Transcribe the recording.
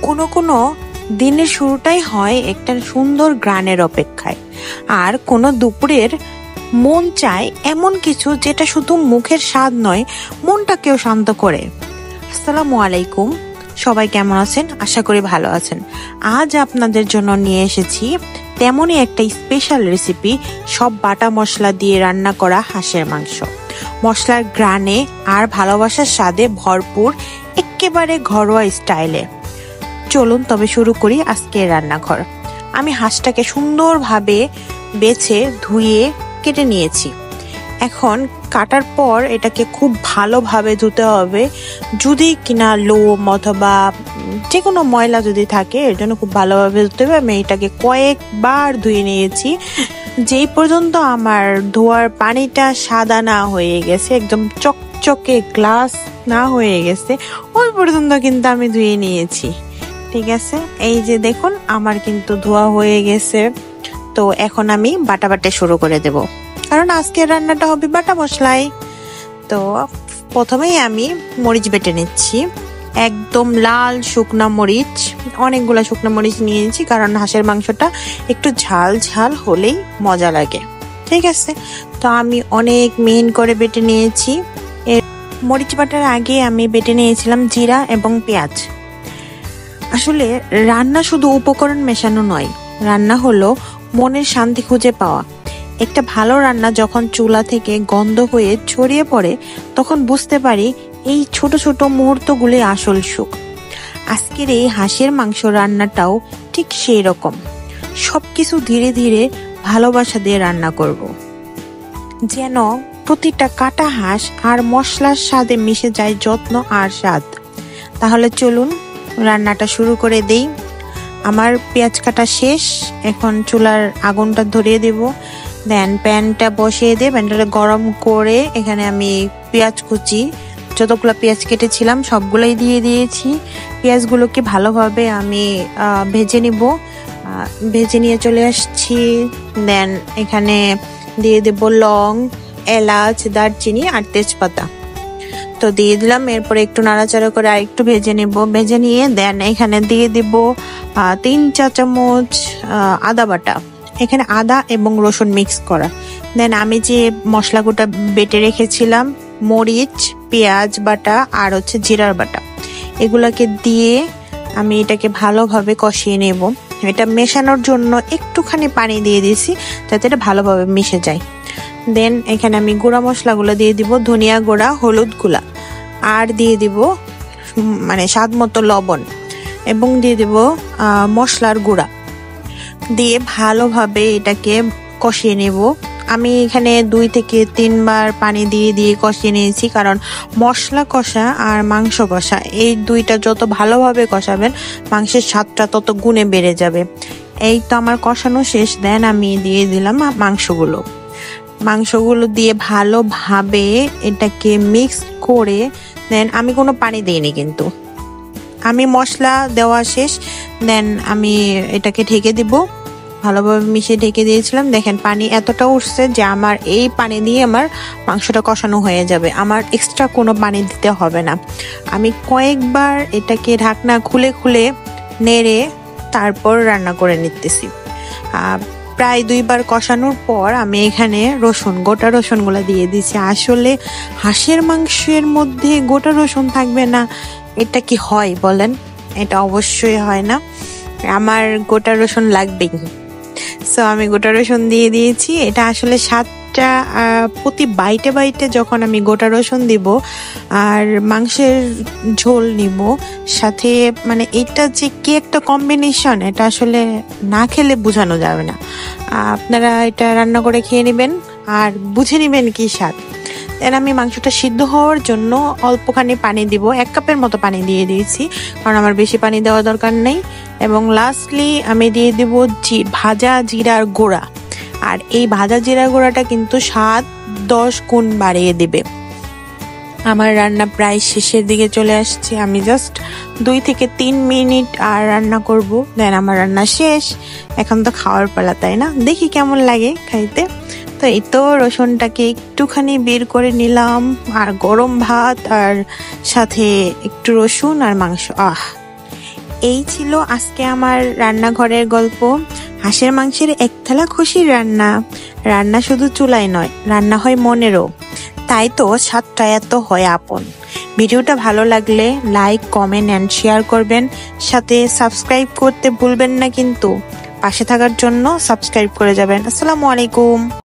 কোনো কোনো দিনের শুরুটাই হয় একটা সুন্দর গ্রানের অপেক্ষায়, আর কোনো দুপুরের মন চায় এমন কিছু যেটা শুধু মুখের স্বাদ নয়, মনটাকেও শান্ত করে। আসসালামু আলাইকুম, সবাই কেমন আছেন? আশা করি ভালো আছেন। আজ আপনাদের জন্য নিয়ে এসেছি তেমনই একটা স্পেশাল রেসিপি, সব বাটা মশলা দিয়ে রান্না করা হাঁসের মাংস। মশলার গ্রানে আর ভালোবাসার স্বাদে ভরপুর, একেবারে ঘরোয়া স্টাইলে। চলুন তবে শুরু করি আজকের রান্নাঘর। আমি হাঁসটাকে সুন্দরভাবে বেছে ধুয়ে কেটে নিয়েছি। এখন কাটার পর এটাকে খুব ভালোভাবে ধুতে হবে, যদি কিনা লোম অথবা যে কোনো ময়লা যদি থাকে এর জন্য খুব ভালোভাবে ধুতে হবে। আমি এটাকে কয়েকবার ধুয়ে নিয়েছি, যেই পর্যন্ত আমার ধোয়ার পানিটা সাদা না হয়ে গেছে, একদম চকচকে গ্লাস না হয়ে গেছে, ওই পর্যন্ত কিন্তু আমি ধুয়ে নিয়েছি। ঠিক আছে, এই যে দেখুন আমার কিন্তু ধোয়া হয়ে গেছে। তো এখন আমি বাটা শুরু করে দেব, কারণ আজকের রান্নাটা হবে বাটা মশলায়। তো প্রথমেই আমি মরিচ বেটে নিচ্ছি, একদম লাল শুকনা মরিচ, অনেকগুলা শুকনা মরিচ নিয়েছি, কারণ হাঁসের মাংসটা একটু ঝাল ঝাল হলেই মজা লাগে। ঠিক আছে, তো আমি অনেক মিহিন করে বেটে নিয়েছি। মরিচ বাটার আগে আমি বেটে নিয়েছিলাম জিরা এবং পেঁয়াজ। আসলে রান্না শুধু উপকরণ মেশানো নয়, রান্না হলো মনের শান্তি খুঁজে পাওয়া। একটা ভালো রান্না যখন চুলা থেকে গন্ধ হয়ে ছড়িয়ে পড়ে, তখন বুঝতে পারি এই ছোট ছোট মুহূর্তগুলি আসল সুখ। আজকের এই হাঁসের মাংস রান্নাটাও ঠিক সেই রকম। সবকিছু ধীরে ধীরে ভালোবাসা দিয়ে রান্না করব, যেন প্রতিটা কাটা হাঁস আর মশলার স্বাদে মিশে যায় যত্ন আর স্বাদ। তাহলে চলুন রান্নাটা শুরু করে দেই। আমার পেঁয়াজ কাটা শেষ, এখন চুলার আগুনটা ধরিয়ে দেব। দেন প্যানটা বসিয়ে দিয়ে প্যানটা গরম করে এখানে আমি পেঁয়াজ কুচি, যতগুলো পেঁয়াজ কেটেছিলাম সবগুলোই দিয়ে দিয়েছি। পেঁয়াজগুলোকে ভালোভাবে আমি ভেজে নিব। ভেজে নিয়ে চলে আসছি। দেন এখানে দিয়ে দেব লং, এলাচ, দারচিনি আর তেজপাতা। তো দিয়ে দিলাম, এরপরে একটু নাড়াচাড়া করে আর একটু ভেজে নেব। ভেজে নিয়ে দেন এখানে দিয়ে দিব 3 চা চামচ আদা বাটা, এখানে আদা এবং রসুন মিক্স করা। দেন আমি যে মশলাগুলো বেটে রেখেছিলাম, মরিচ, পেঁয়াজ বাটা আর জিরার বাটা, এগুলাকে দিয়ে আমি এটাকে ভালোভাবে কষিয়ে নেব। এটা মেশানোর জন্য একটুখানি পানি দিয়ে দিয়েছি, যাতে এটা ভালোভাবে মিশে যায়। দেন এখানে আমি গুঁড়া মশলাগুলো দিয়ে দিব, ধনিয়া গুঁড়া, হলুদ গুঁড়া, আর দিয়ে দিব মানে স্বাদ মতো লবণ, এবং দিয়ে দিব মশলার গুঁড়া। দিয়ে ভালোভাবে এটাকে কষিয়ে নেব। আমি এখানে 2 থেকে 3 বার পানি দিয়ে দিয়ে কষিয়ে নিয়েছি, কারণ মশলা কষা আর মাংস কষা এই দুইটা যত ভালোভাবে কষাবেন, মাংসের স্বাদটা তত গুণে বেড়ে যাবে। এই তো আমার কষানো শেষ। দেন আমি দিয়ে দিলাম মাংসগুলো দিয়ে ভালোভাবে এটাকে মিক্স করে। দেন আমি কোনো পানি দিইনি, কিন্তু আমি মশলা দেওয়া শেষ। দেন আমি এটাকে ঢেকে দিব, ভালোভাবে মিশিয়ে ঢেকে দিয়েছিলাম। দেখেন পানি এতটা উঠছে যে আমার এই পানি দিয়ে আমার মাংসটা কষানো হয়ে যাবে, আমার এক্সট্রা কোনো পানি দিতে হবে না। আমি কয়েকবার এটাকে ঢাকনা খুলে খুলে নেড়ে তারপর রান্না করে নিতেছি। প্রায় 2 বার কষানোর পর আমি এখানে গোটা রসুনগুলো দিয়ে দিয়েছি। আসলে হাঁসের মাংসের মধ্যে গোটা রসুন থাকবে না, এটা কি হয় বলেন? এটা অবশ্যই হয় না, আমার গোটা রসুন লাগবেই। সো আমি গোটা রসুন দিয়ে দিয়েছি। এটা আসলে স্বাদটা প্রতি বাইটে বাইটে যখন আমি গোটা রসুন দিব আর মাংসের ঝোল নিব সাথে, মানে এটা যে কি একটা কম্বিনেশন, এটা আসলে না খেলে বোঝানো যাবে না। আপনারা এটা রান্না করে খেয়ে নেবেন আর বুঝে নেবেন কি স্বাদ। দেন আমি মাংসটা সিদ্ধ হওয়ার জন্য অল্পখানি পানি দিব, 1 কাপের মতো পানি দিয়ে দিয়েছি, কারণ আমার বেশি পানি দেওয়া দরকার নেই। এবং লাস্টলি আমি দিয়ে দেব ভাজা জিরার গুঁড়া, আর এই ভাজা জিরার গুঁড়াটা কিন্তু স্বাদ 10 গুণ বাড়িয়ে দেবে। আমার রান্না প্রায় শেষের দিকে চলে আসছে, আমি জাস্ট 2 থেকে 3 মিনিট আর রান্না করব। দেন আমার রান্না শেষ, এখন তো খাওয়ার পালা, তাই না? দেখি কেমন লাগে খাইতে। তো এই তো রসুনটাকে একটুখানি বের করে নিলাম, আর গরম ভাত আর সাথে একটু রসুন আর মাংস, এই ছিল আজকে আমার রান্নাঘরের গল্প। হাঁসের মাংসের এক থালা খুশির রান্না। রান্না শুধু চুলায় নয়, রান্না হয় মনেরও। তাই তো স্বাদটা এত হয় আপন। ভিডিওটা ভালো লাগলে লাইক, কমেন্ট এন্ড শেয়ার করবেন। সাথে সাবস্ক্রাইব করতে ভুলবেন না কিন্তু। পাশে থাকার জন্য সাবস্ক্রাইব করে যাবেন। আসসালামু আলাইকুম।